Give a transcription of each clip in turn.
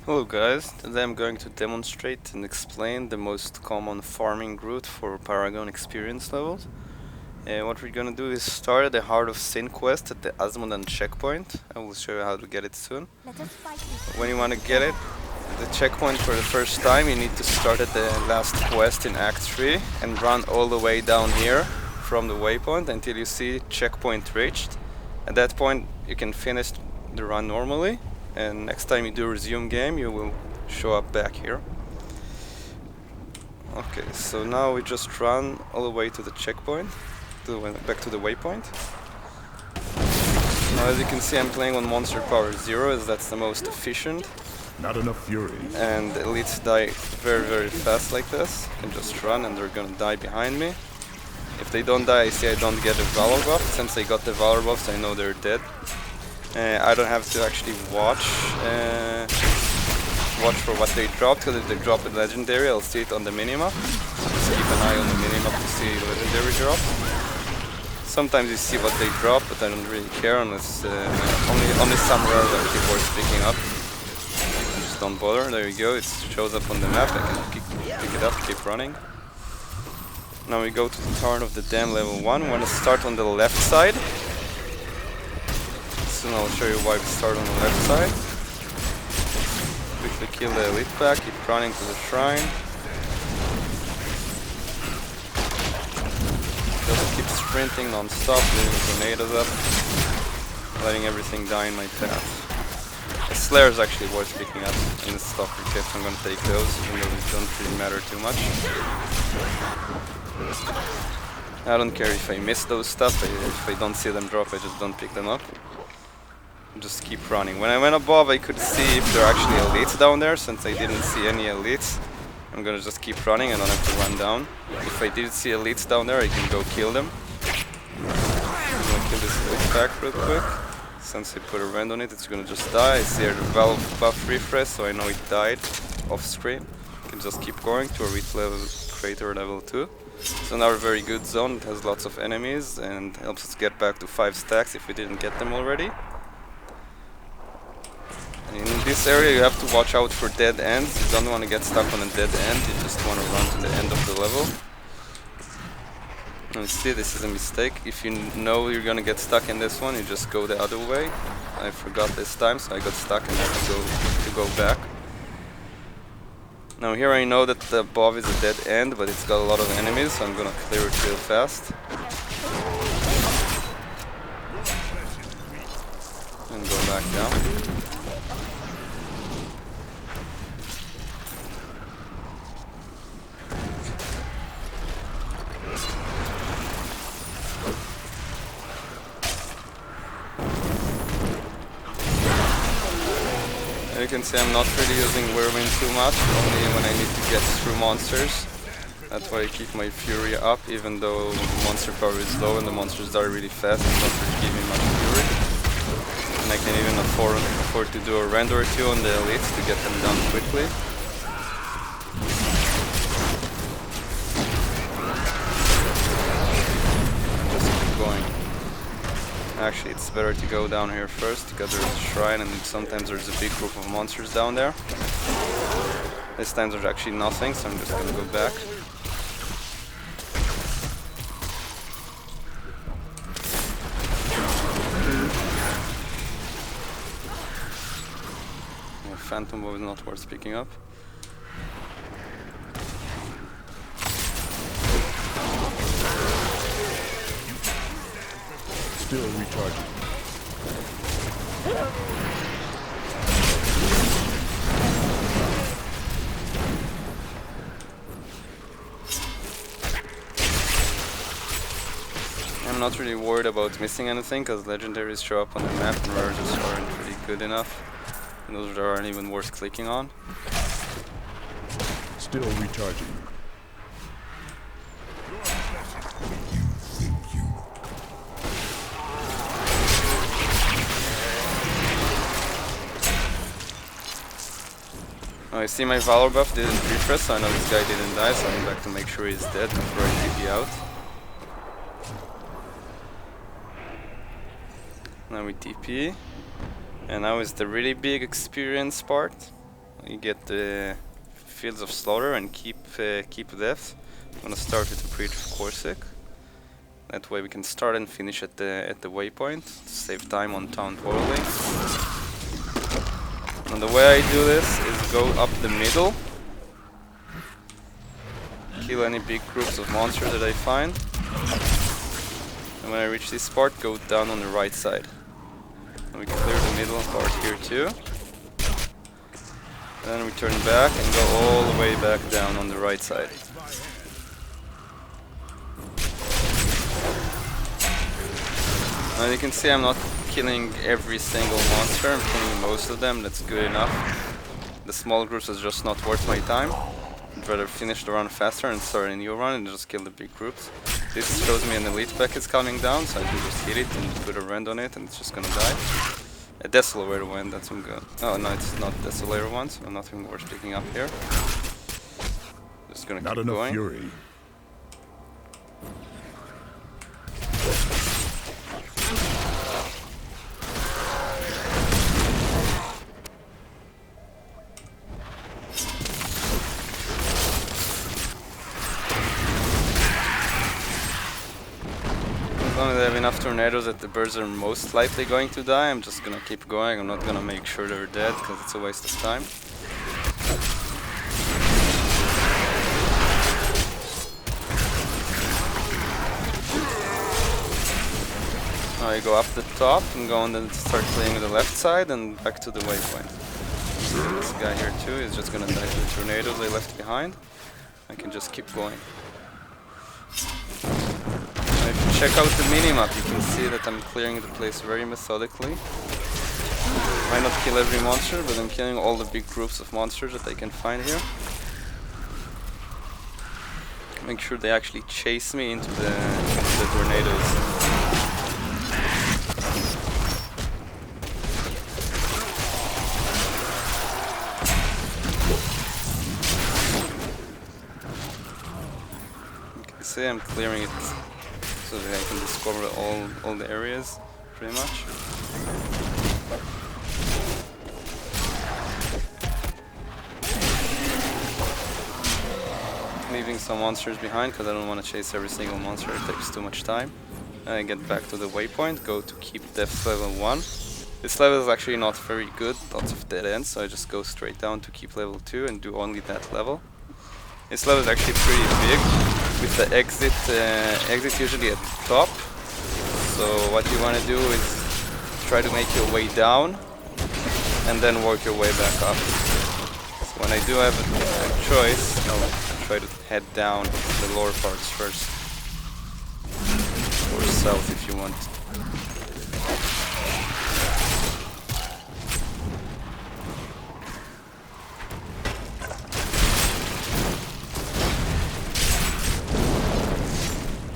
Hello guys, today I'm going to demonstrate and explain the most common farming route for Paragon experience levels. What we're gonna do is start at the Heart of Sin quest at the Asmodan checkpoint. I will show you how to get it soon. When you want to get it, the checkpoint for the first time, you need to start at the last quest in Act 3 and run all the way down here from the waypoint until you see checkpoint reached. At that point you can finish the run normally, and next time you do resume game you will show up back here. Okay, so now we just run all the way to the checkpoint, back to the waypoint. Now as you can see, I'm playing on monster power 0 as that's the most efficient. Not enough fury. And elites die very fast like this. You can just run and they're gonna die behind me. If they don't die, I see I don't get a valor buff. Since I got the valor buffs, I know they're dead. I don't have to actually watch for what they dropped, because if they drop a legendary, I'll see it on the minimap. Just keep an eye on the minimap to see legendary drop. Sometimes you see what they drop, but I don't really care unless only some rares are actually worth picking up. Just don't bother. There you go. It shows up on the map. I can pick it up, keep running. Now we go to the Tarn of the Dam level 1. We want to start on the left side. Soon I'll show you why we start on the left side. Quickly kill the elite pack, keep running to the shrine. Just keep sprinting non-stop, leaving tornadoes up, letting everything die in my path. The Slayer is actually worth picking up in the stalker kit, so I'm gonna take those, even though they don't really matter too much. I don't care if I miss those stuff, if I don't see them drop, I just don't pick them up. Just keep running. When I went above, I could see if there are actually elites down there. Since I didn't see any elites, I'm gonna just keep running. I don't have to run down. If I did see elites down there, I can go kill them. I'm gonna kill this elite pack real quick. Since I put a rend on it, it's gonna just die. I see the valve buff refresh, so I know it died off screen. I can just keep going to a reach level crater level 2. So now a very good zone. It has lots of enemies and helps us get back to 5 stacks if we didn't get them already. In this area you have to watch out for dead ends. You don't want to get stuck on a dead end, you just want to run to the end of the level. And see, this is a mistake. If you know you're gonna get stuck in this one, you just go the other way. I forgot this time, so I got stuck and had to go back. Now here I know that the above is a dead end, but it's got a lot of enemies, so I'm gonna clear it real fast. And go back down. You can see I'm not really using Whirlwind too much, only when I need to get through monsters. That's why I keep my fury up, even though monster power is low and the monsters die really fast and don't really give me much fury. And I can even afford to do a rend or two on the elites to get them done quickly. Just keep going. Actually, it's better to go down here first, because there's a shrine and sometimes there's a big group of monsters down there. This time there's actually nothing, so I'm just gonna go back. Phantom Bow is not worth picking up. Still recharging. I'm not really worried about missing anything, because legendaries show up on the map and rares just aren't really good enough. And those aren't even worth clicking on. Still recharging. I see my Valor buff didn't refresh, so I know this guy didn't die, so I'm back to make sure he's dead before I TP out. Now we TP, and now is the really big experience part. You get the Fields of Slaughter and keep depth. I'm gonna start with the Preach of Corsic. That way we can start and finish at the waypoint to save time on town toiling. And the way I do this is go up the middle, kill any big groups of monsters that I find, and when I reach this part, go down on the right side. And we clear the middle part here too. Then we turn back and go all the way back down on the right side. Now you can see I'm not killing every single monster, I'm killing most of them, that's good enough. The small groups is just not worth my time. I'd rather finish the run faster and start a new run and just kill the big groups. This shows me an elite pack is coming down, so I can just hit it and put a rend on it and it's just gonna die. A Desolator one, that's some good. Oh no, it's not Desolator one, so nothing worth picking up here. Just gonna keep going. Fury. As long as I have enough tornadoes that the birds are most likely going to die, I'm just gonna keep going. I'm not gonna make sure they're dead because it's a waste of time. Now I go up the top and go on and start playing with the left side and back to the waypoint. So this guy here too is just gonna die to the tornadoes I left behind. I can just keep going. If you check out the minimap, you can see that I'm clearing the place very methodically. Might not kill every monster, but I'm killing all the big groups of monsters that I can find here. Make sure they actually chase me into the tornadoes. You can see I'm clearing it so that I can discover all the areas, pretty much. Leaving some monsters behind because I don't want to chase every single monster, it takes too much time. And I get back to the waypoint, go to keep depth level 1. This level is actually not very good, lots of dead ends, so I just go straight down to keep level 2 and do only that level. This level is actually pretty big, with the exit usually at the top. So what you want to do is try to make your way down and then work your way back up. So when I do have a choice, I'll try to head down the lower parts first. Or south if you want.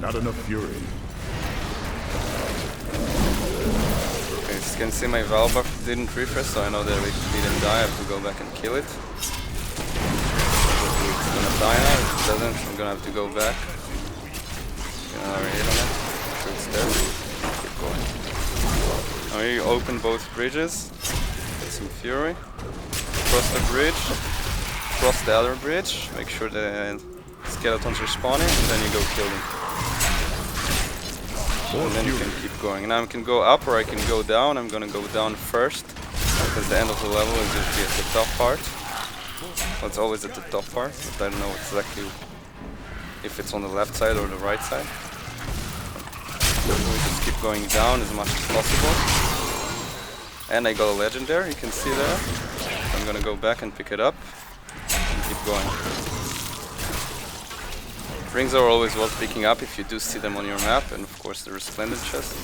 Not enough fury. Okay, as you can see my Val buff didn't refresh, so I know that if it didn't die, I have to go back and kill it. It's gonna die now, if it doesn't, I'm gonna have to go back. Get another hit on it, make sure it's dead. Keep going. Now you open both bridges, get some fury. Cross the bridge, cross the other bridge, make sure the skeletons are spawning, and then you go kill them. And then you can keep going. Now I can go up or I can go down. I'm gonna go down first because the end of the level is usually at the top part. Well, it's always at the top part, but I don't know exactly if it's on the left side or the right side. So we just keep going down as much as possible. And I got a legendary, you can see there. I'm gonna go back and pick it up and keep going. Rings are always worth picking up if you do see them on your map, and of course the Resplendent chest.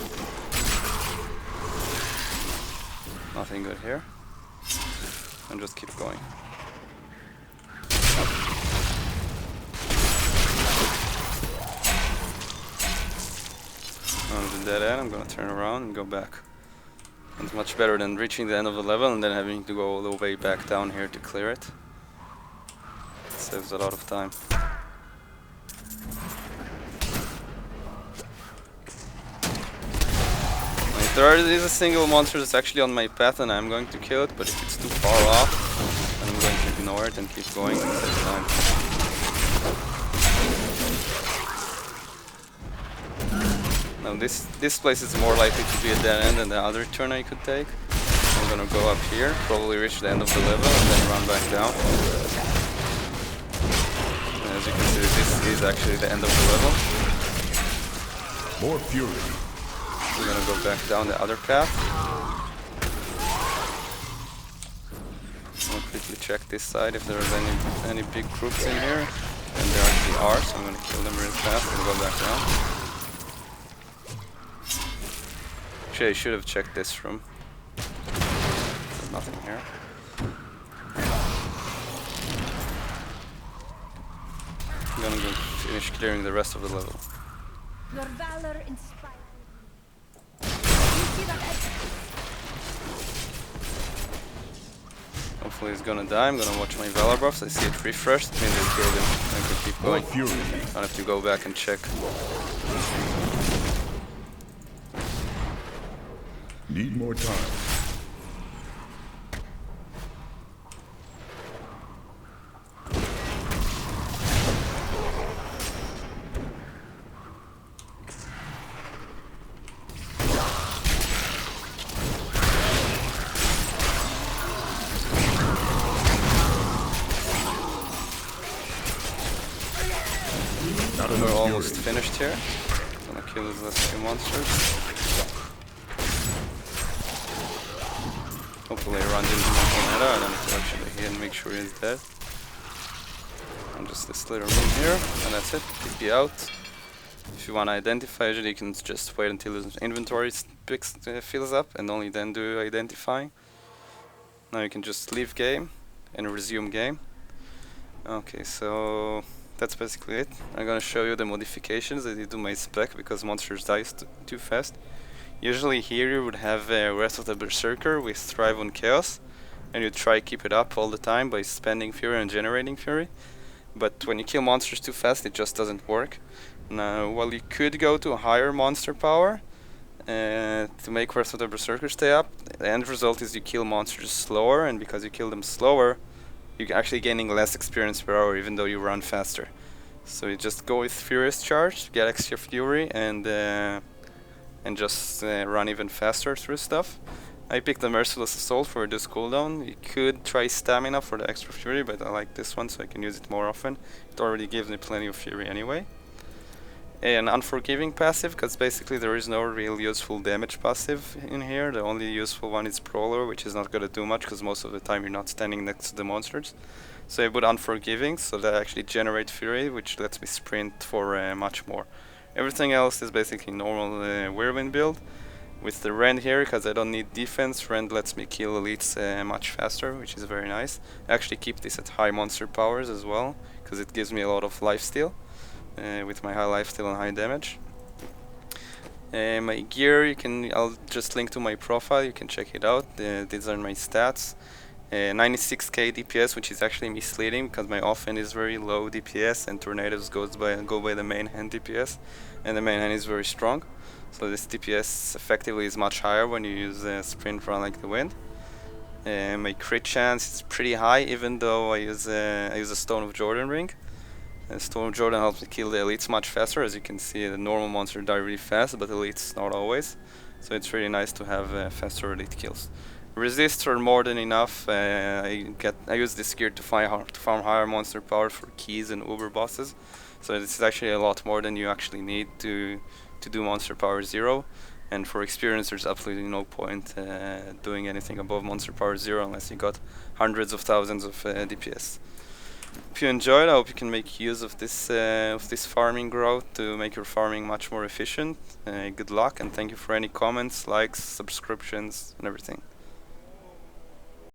Nothing good here. And just keep going. On the dead end, I'm gonna turn around and go back. It's much better than reaching the end of the level and then having to go all the way back down here to clear it. It saves a lot of time. There is a single monster that's actually on my path and I'm going to kill it, but if it's too far off, then I'm going restart and keep going and save time. Now this place is more likely to be a dead end than the other turn I could take. I'm gonna go up here, probably reach the end of the level and then run back down. And as you can see, this is actually the end of the level. More fury. We're gonna go back down the other path. I'll quickly check this side if there's any big groups in here. And there actually are, so I'm gonna kill them real fast and go back down. Actually, I should have checked this room. There's nothing here. I'm gonna go finish clearing the rest of the level. Your valor inspires. You see that Hopefully he's gonna die. I'm gonna watch my valor buffs. I see it refreshed. It means I killed him. I can keep More going. fury. I have to go back and check. Need more time. Not We're enough almost fury. finished here. Gonna kill these last few monsters. Hopefully I run into my meta. I don't need to actually hit and make sure he's dead. And just this little room here, and that's it. TP out. If you want to identify, usually you can just wait until his inventory fills up and only then do identifying. Now you can just leave game and resume game. Okay, so that's basically it. I'm gonna show you the modifications that I did to my spec because monsters die too fast. Usually here you would have Wrath of the Berserker with Thrive on Chaos, and you try keep it up all the time by spending Fury and generating Fury. But when you kill monsters too fast, it just doesn't work. Now, while you could go to a higher monster power to make Wrath of the Berserker stay up, the end result is you kill monsters slower, and because you kill them slower, you're actually gaining less experience per hour even though you run faster. So you just go with Furious Charge, get extra Fury, and just run even faster through stuff. I picked the Merciless Assault for this cooldown. You could try Stamina for the extra Fury, but I like this one so I can use it more often. It already gives me plenty of Fury anyway. An Unforgiving passive, because basically there is no real useful damage passive in here. The only useful one is Prowler, which is not gonna do much because most of the time you're not standing next to the monsters. So I put Unforgiving, so that actually generate Fury, which lets me sprint for much more. Everything else is basically normal Whirlwind build. With the Rend here, because I don't need defense, Rend lets me kill elites much faster, which is very nice. I actually keep this at high monster powers as well, because it gives me a lot of lifesteal. With my high lifesteal and high damage. My gear, I'll just link to my profile, you can check it out. These are my stats. 96k DPS, which is actually misleading because my offhand is very low DPS and tornadoes go by the main hand DPS, and the main hand is very strong. So this DPS effectively is much higher when you use sprint run like the wind. My crit chance is pretty high, even though I use a Stone of Jordan ring. Stone of Jordan helps me kill the elites much faster. As you can see, the normal monsters die really fast, but elites not always. So it's really nice to have faster elite kills. Resists are more than enough. I use this gear to farm higher monster power for keys and uber bosses. So this is actually a lot more than you actually need to do monster power 0. And for experience, there's absolutely no point doing anything above monster power 0 unless you got hundreds of thousands of DPS. If you enjoyed, I hope you can make use of this farming growth to make your farming much more efficient. Good luck, and thank you for any comments, likes, subscriptions, and everything.